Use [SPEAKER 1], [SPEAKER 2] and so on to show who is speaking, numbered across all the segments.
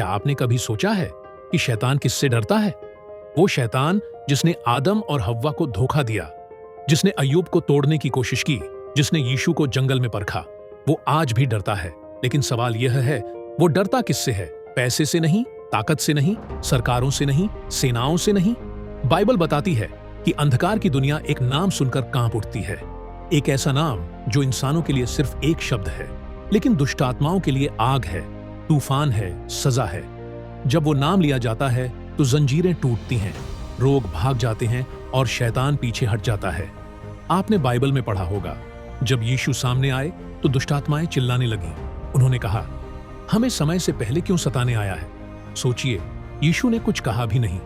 [SPEAKER 1] क्या आपने कभी सोचा है कि शैतान किससे डरता है? वो शैतान जिसने आदम और हव्वा को धोखा दिया, जिसने अय्यूब को तोड़ने की कोशिश की, जिसने यीशु को जंगल में परखा, वो आज भी डरता है। लेकिन सवाल यह है, वो डरता किससे है? पैसे से नहीं, ताकत से नहीं, सरकारों से नहीं, सेनाओं से नहीं। बाइबल बताती है कि अंधकार की दुनिया एक नाम सुनकर कांप उठती है। एक ऐसा नाम जो इंसानों के लिए सिर्फ एक शब्द है, लेकिन दुष्ट आत्माओं के लिए आग है, तूफान है, सजा है। जब वो नाम लिया जाता है तो जंजीरें टूटती हैं, रोग भाग जाते हैं और शैतान पीछे हट जाता है। आपने बाइबल में पढ़ा होगा, जब यीशु सामने आए तो दुष्ट आत्माएं चिल्लाने लगीं। उन्होंने कहा, हमें समय से पहले क्यों सताने आया है? सोचिए, यीशु ने कुछ कहा भी नहीं,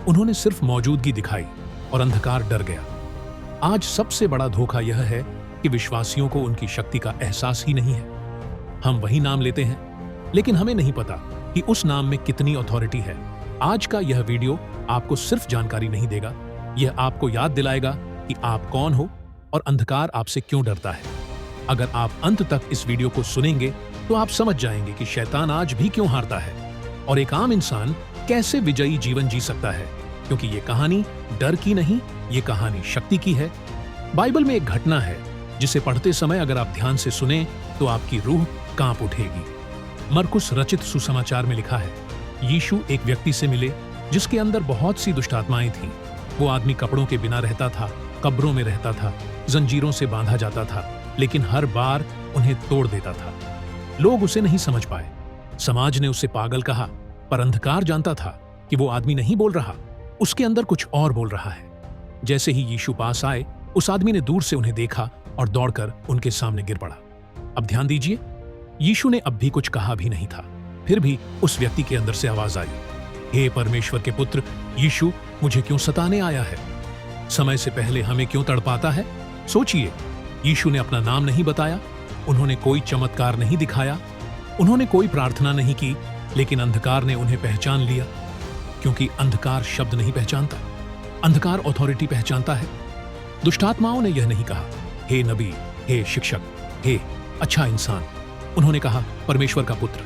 [SPEAKER 1] उन्होंने सिर्फ मौजूदगी दिखाई और अंधकार डर गया। आज सबसे बड़ा धोखा यह है कि विश्वासियों को उनकी शक्ति का एहसास ही नहीं है। हम वही नाम लेते हैं, लेकिन हमें नहीं पता कि उस नाम में कितनी अथॉरिटी है। आज का यह वीडियो आपको सिर्फ जानकारी नहीं देगा, यह आपको याद दिलाएगा कि आप कौन हो और अंधकार आपसे क्यों डरता है। अगर आप अंत तक इस वीडियो को सुनेंगे तो आप समझ जाएंगे कि शैतान आज भी क्यों हारता है और एक आम इंसान कैसे विजयी जीवन जी सकता है। क्योंकि ये कहानी डर की नहीं, ये कहानी शक्ति की है। बाइबल में एक घटना है जिसे पढ़ते समय अगर आप ध्यान से सुने तो आपकी रूह कांप उठेगी। मरकुस रचित सुसमाचार में लिखा है, यीशु एक व्यक्ति से मिले जिसके अंदर बहुत सी दुष्ट आत्माएं थीं। वो आदमी कपड़ों के बिना रहता था, कब्रों में रहता था, जंजीरों से बांधा जाता था, लेकिन हर बार उन्हें तोड़ देता था। लोग उसे नहीं समझ पाए। समाज ने उसे पागल कहा, पर अंधकार जानता था कि वो आदमी नहीं बोल रहा, उसके अंदर कुछ और बोल रहा है। जैसे ही यीशु पास आए, उस आदमी ने दूर से उन्हें देखा और दौड़कर उनके सामने गिर पड़ा। अब ध्यान दीजिए, यीशु ने अब भी कुछ कहा भी नहीं था, फिर भी उस व्यक्ति के अंदर से आवाज आई, हे परमेश्वर के पुत्र यीशु, मुझे क्यों सताने आया है? समय से पहले हमें क्यों तड़पाता है? सोचिए, यीशु ने अपना नाम नहीं बताया, उन्होंने कोई चमत्कार नहीं दिखाया, उन्होंने कोई प्रार्थना नहीं की, लेकिन अंधकार ने उन्हें पहचान लिया। क्योंकि अंधकार शब्द नहीं पहचानता, अंधकार अथॉरिटी पहचानता है। दुष्टात्माओं ने यह नहीं कहा, हे नबी, हे शिक्षक, हे अच्छा इंसान। उन्होंने कहा, परमेश्वर का पुत्र।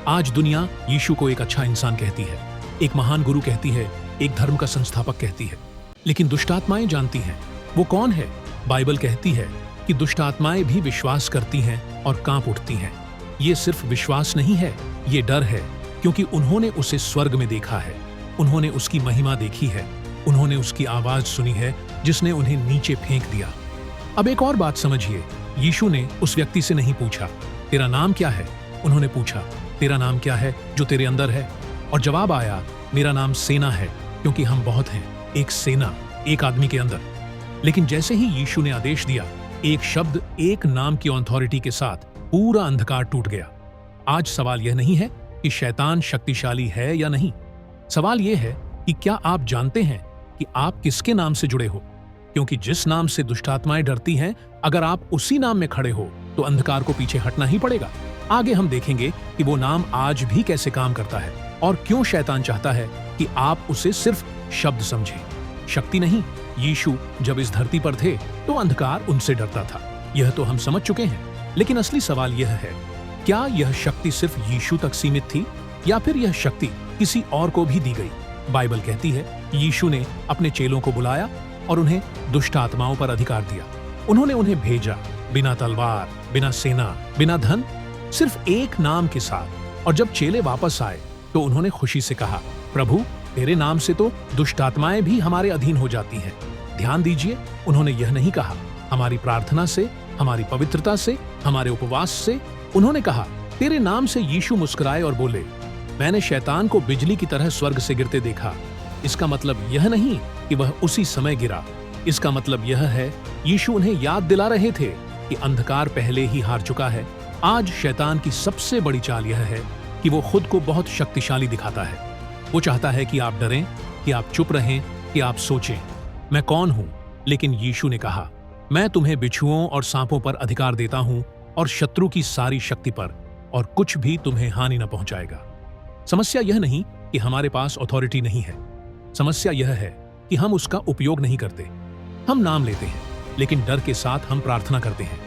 [SPEAKER 1] आज दुनिया यीशु को एक अच्छा इंसान कहती है, एक महान गुरु कहती है, एक धर्म का संस्थापक कहती है। लेकिन दुष्टात्माएं जानती हैं वो कौन है। बाइबल कहती है कि दुष्टात्माएं भी विश्वास करती हैं और कांप उठती हैं। ये सिर्फ विश्वास नहीं है, ये डर है, क्योंकि उन्होंने उसे स्वर्ग में देखा है, उन्होंने उसकी महिमा देखी है, उन्होंने उसकी आवाज सुनी है जिसने उन्हें नीचे फेंक दिया। अब एक और बात समझिए, यीशु ने उस व्यक्ति से नहीं पूछा, तेरा नाम क्या है? उन्होंने पूछा, तेरा नाम क्या है जो तेरे अंदर है? और जवाब आया, मेरा नाम सेना है, क्योंकि हम बहुत हैं, एक सेना, एक आदमी के अंदर। लेकिन जैसे ही यीशु ने आदेश दिया, एक शब्द, एक नाम की अथॉरिटी के साथ पूरा अंधकार टूट गया। आज सवाल यह नहीं है कि शैतान शक्तिशाली है या नहीं, सवाल यह है कि क्या आप जानते हैं कि आप किसके नाम से जुड़े हो? क्योंकि जिस नाम से दुष्टात्माएं डरती हैं, अगर आप उसी नाम में खड़े हो तो अंधकार को पीछे हटना ही पड़ेगा। आगे हम देखेंगे कि वो नाम आज भी कैसे काम करता है और क्यों शैतान चाहता है कि आप उसे सिर्फ शब्द समझें, शक्ति नहीं। यीशु जब इस धरती पर थे तो अंधकार उनसे डरता था, यह तो हम समझ चुके हैं। लेकिन असली सवाल यह है, क्या यह शक्ति सिर्फ यीशु तक सीमित थी या फिर यह शक्ति किसी और को भी दी गई? बाइबल कहती है, यीशु ने अपने चेलों को बुलाया और उन्हें दुष्ट आत्माओं पर अधिकार दिया। उन्होंने उन्हें भेजा बिना तलवार, बिना सेना, बिना धन, सिर्फ एक नाम के साथ। और जब चेले वापस आए तो उन्होंने खुशी से कहा, प्रभु, तेरे नाम से तो दुष्ट आत्माएं भी हमारे अधीन हो जाती हैं। ध्यान दीजिए, उन्होंने यह नहीं कहा, हमारी प्रार्थना से, हमारी पवित्रता से, हमारे उपवास से। उन्होंने कहा, तेरे नाम से। यीशु मुस्कुराए और बोले, मैंने शैतान को बिजली की तरह स्वर्ग से गिरते देखा। इसका मतलब यह नहीं कि वह उसी समय गिरा, इसका मतलब यह है, यीशु उन्हें याद दिला रहे थे कि अंधकार पहले ही हार चुका है। आज शैतान की सबसे बड़ी चाल यह है कि वो खुद को बहुत शक्तिशाली दिखाता है। वो चाहता है कि आप डरें, कि आप चुप रहें, कि आप सोचें, मैं कौन हूं? लेकिन यीशु ने कहा, मैं तुम्हें बिच्छुओं और सांपों पर अधिकार देता हूं और शत्रु की सारी शक्ति पर, और कुछ भी तुम्हें हानि न पहुंचाएगा। समस्या यह नहीं कि हमारे पास अथॉरिटी नहीं है, समस्या यह है कि हम उसका उपयोग नहीं करते। हम नाम लेते हैं, लेकिन डर के साथ हम प्रार्थना करते हैं,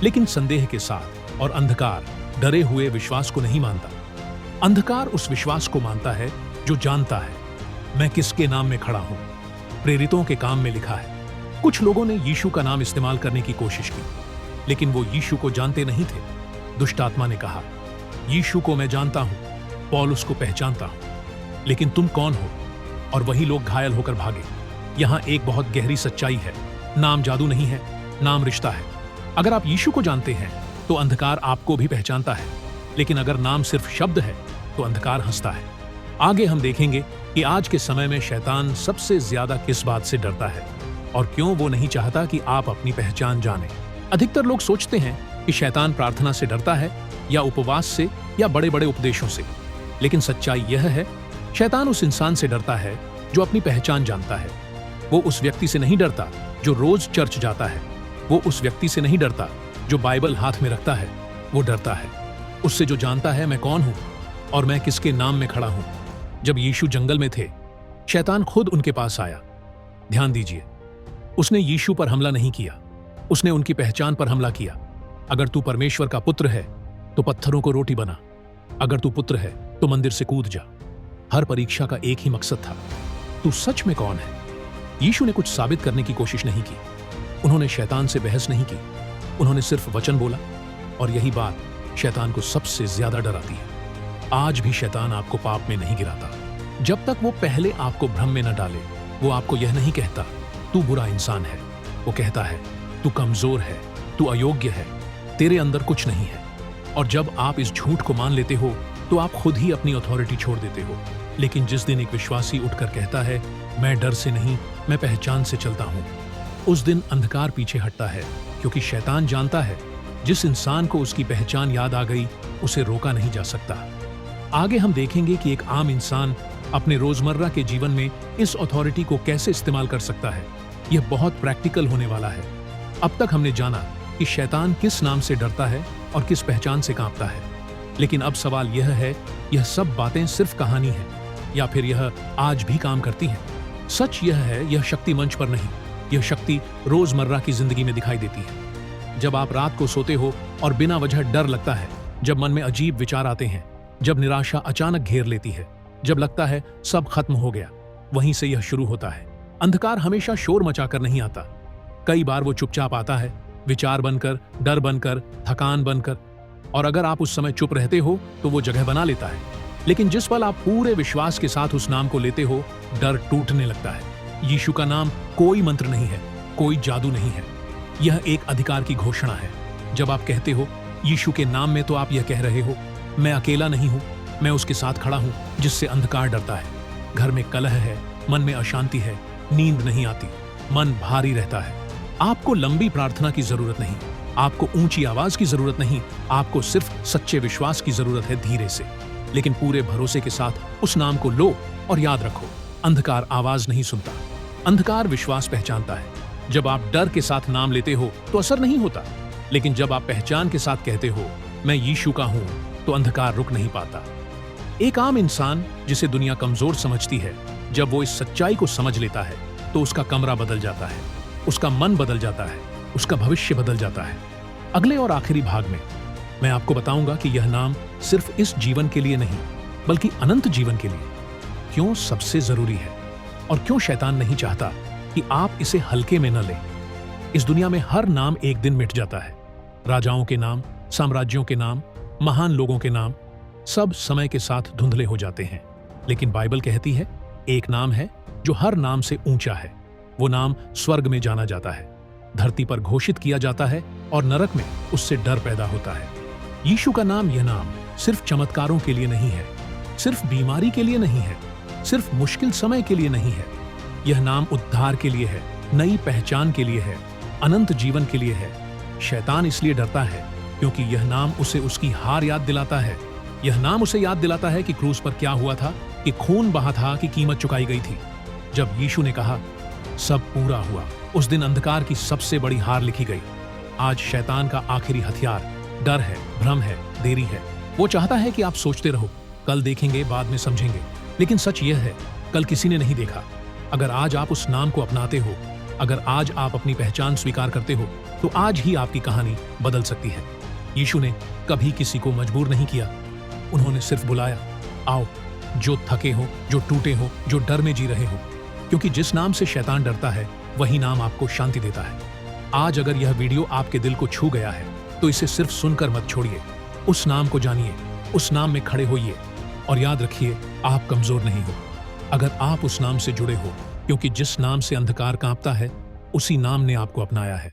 [SPEAKER 1] लेकिन संदेह के साथ, और अंधकार डरे हुए विश्वास को नहीं मानता। अंधकार उस विश्वास को मानता है जो जानता है मैं किसके नाम में खड़ा हूं। प्रेरितों के काम में लिखा है, कुछ लोगों ने यीशु का नाम इस्तेमाल करने की कोशिश की, लेकिन वो यीशु को जानते नहीं थे। दुष्ट आत्मा ने कहा, यीशु को मैं जानता हूं, पौलुस को पहचानता हूं, लेकिन तुम कौन हो? और वही लोग घायल होकर भागे। यहां एक बहुत गहरी सच्चाई है, नाम जादू नहीं है, नाम रिश्ता है। अगर आप यीशु को जानते हैं तो अंधकार आपको भी पहचानता है, लेकिन अगर नाम सिर्फ शब्द है तो अंधकार हंसता है। आगे हम देखेंगे कि आज के समय में शैतान सबसे ज्यादा किस बात से डरता है और क्यों वो नहीं चाहता कि आप अपनी पहचान जानें। अधिकतर लोग सोचते हैं कि शैतान प्रार्थना से डरता है या उपवास से या बड़े बड़े उपदेशों से, लेकिन सच्चाई यह है शैतान उस इंसान से डरता है जो अपनी पहचान जानता है। वो उस व्यक्ति से नहीं डरता जो रोज चर्च जाता है, वो उस व्यक्ति से नहीं डरता जो बाइबल हाथ में रखता है। वो डरता है उससे जो जानता है मैं कौन हूं और मैं किसके नाम में खड़ा हूं। जब यीशु जंगल में थे, शैतान खुद उनके पास आया। ध्यान दीजिए, उसने यीशु पर हमला नहीं किया, उसने उनकी पहचान पर हमला किया। अगर तू परमेश्वर का पुत्र है तो पत्थरों को रोटी बना, अगर तू पुत्र है तो मंदिर से कूद जा। हर परीक्षा का एक ही मकसद था, तू सच में कौन है? यीशु ने कुछ साबित करने की कोशिश नहीं की, उन्होंने शैतान से बहस नहीं की, उन्होंने सिर्फ वचन बोला। और यही बात शैतान को सबसे ज्यादा डराती है। आज भी शैतान आपको पाप में नहीं गिराता जब तक वो पहले आपको भ्रम में न डाले। वो आपको यह नहीं कहता तू बुरा इंसान है, वो कहता है तू कमजोर है, तू अयोग्य है, तेरे अंदर कुछ नहीं है। और जब आप इस झूठ को मान लेते हो तो आप खुद ही अपनी अथॉरिटी छोड़ देते हो। लेकिन जिस दिन एक विश्वासी उठकर कहता है मैं डर से नहीं, मैं पहचान से चलता हूं, उस दिन अंधकार पीछे हटता है, क्योंकि शैतान जानता है जिस इंसान को उसकी पहचान याद आ गई उसे रोका नहीं जा सकता। आगे हम देखेंगे कि एक आम इंसान अपने रोजमर्रा के जीवन में इस अथॉरिटी को कैसे इस्तेमाल कर सकता है। यह बहुत प्रैक्टिकल होने वाला है। अब तक हमने जाना कि शैतान किस नाम से डरता है और किस पहचान से कांपता है, लेकिन अब सवाल यह है, यह सब बातें सिर्फ कहानी है या फिर यह आज भी काम करती है? सच यह है, यह शक्ति मंच पर नहीं, यह शक्ति रोजमर्रा की जिंदगी में दिखाई देती है। जब आप रात को सोते हो और बिना वजह डर लगता है, जब मन में अजीब विचार आते हैं, जब निराशा अचानक घेर लेती है, जब लगता है सब खत्म हो गया, वहीं से यह शुरू होता है। अंधकार हमेशा शोर मचाकर नहीं आता, कई बार वो चुपचाप आता है, विचार बनकर, डर बनकर, थकान बनकर। और अगर आप उस समय चुप रहते हो तो वो जगह बना लेता है। लेकिन जिस पल आप पूरे विश्वास के साथ उस नाम को लेते हो, डर टूटने लगता है। यीशु का नाम कोई मंत्र नहीं है, कोई जादू नहीं है, यह एक अधिकार की घोषणा है। जब आप कहते हो यीशु के नाम में, तो आप यह कह रहे हो मैं अकेला नहीं हूं, मैं उसके साथ खड़ा हूं जिससे अंधकार डरता है। घर में कलह है, मन में अशांति है, नींद नहीं आती, मन भारी रहता है। आपको लंबी प्रार्थना की जरूरत नहीं, आपको ऊंची आवाज की जरूरत नहीं, आपको सिर्फ सच्चे विश्वास की जरूरत है, धीरे से लेकिन पूरे भरोसे के साथ उस नाम को लो। और याद रखो, अंधकार आवाज नहीं सुनता, अंधकार विश्वास पहचानता है। जब आप डर के साथ नाम लेते हो तो असर नहीं होता, लेकिन जब आप पहचान के साथ कहते हो मैं यीशु का हूं, तो अंधकार रुक नहीं पाता। एक आम इंसान जिसे दुनिया कमजोर समझती है, जब वो इस सच्चाई को समझ लेता है तो उसका कमरा बदल जाता है, उसका मन बदल जाता है, उसका भविष्य बदल जाता है। अगले और आखिरी भाग में मैं आपको बताऊंगा कि यह नाम सिर्फ इस जीवन के लिए नहीं, बल्कि अनंत जीवन के लिए क्यों सबसे जरूरी है और क्यों शैतान नहीं चाहता कि आप इसे हल्के में न लें। इस दुनिया में हर नाम एक दिन मिट जाता है। राजाओं के नाम, साम्राज्यों के नाम, महान लोगों के नाम, सब समय के साथ धुंधले हो जाते हैं। लेकिन बाइबल कहती है एक नाम है जो हर नाम से ऊंचा है। वो नाम स्वर्ग में जाना जाता है, धरती पर घोषित किया जाता है और नरक में उससे डर पैदा होता है। यीशु का नाम, यह नाम सिर्फ चमत्कारों के लिए नहीं है, सिर्फ बीमारी के लिए नहीं है, सिर्फ मुश्किल समय के लिए नहीं है। यह नाम उद्धार के लिए है, नई पहचान के लिए है, अनंत जीवन के लिए है। शैतान इसलिए डरता है क्योंकि यह नाम उसे उसकी हार याद दिलाता है। यह नाम उसे याद दिलाता है कि क्रूस पर क्या हुआ था, कि खून बहा था, कि कीमत चुकाई गई थी। जब यीशु ने कहा सब पूरा हुआ, उस दिन अंधकार की सबसे बड़ी हार लिखी गई। आज शैतान का आखिरी हथियार डर है, भ्रम है, देरी है। वो चाहता है कि आप सोचते रहो कल देखेंगे, बाद में समझेंगे। लेकिन सच यह है, कल किसी ने नहीं देखा। अगर आज आप उस नाम को अपनाते हो, अगर आज आप अपनी पहचान स्वीकार करते हो, तो आज ही आपकी कहानी बदल सकती है। यीशु ने कभी किसी को मजबूर नहीं किया, उन्होंने सिर्फ बुलाया आओ, जो थके हो, जो टूटे हो, जो डर में जी रहे हो, क्योंकि जिस नाम से शैतान डरता है वही नाम आपको शांति देता है। आज अगर यह वीडियो आपके दिल को छू गया है तो इसे सिर्फ सुनकर मत छोड़िए। उस नाम को जानिए, उस नाम में खड़े होइए और याद रखिए, आप कमजोर नहीं हो अगर आप उस नाम से जुड़े हो, क्योंकि जिस नाम से अंधकार कांपता है उसी नाम ने आपको अपनाया है।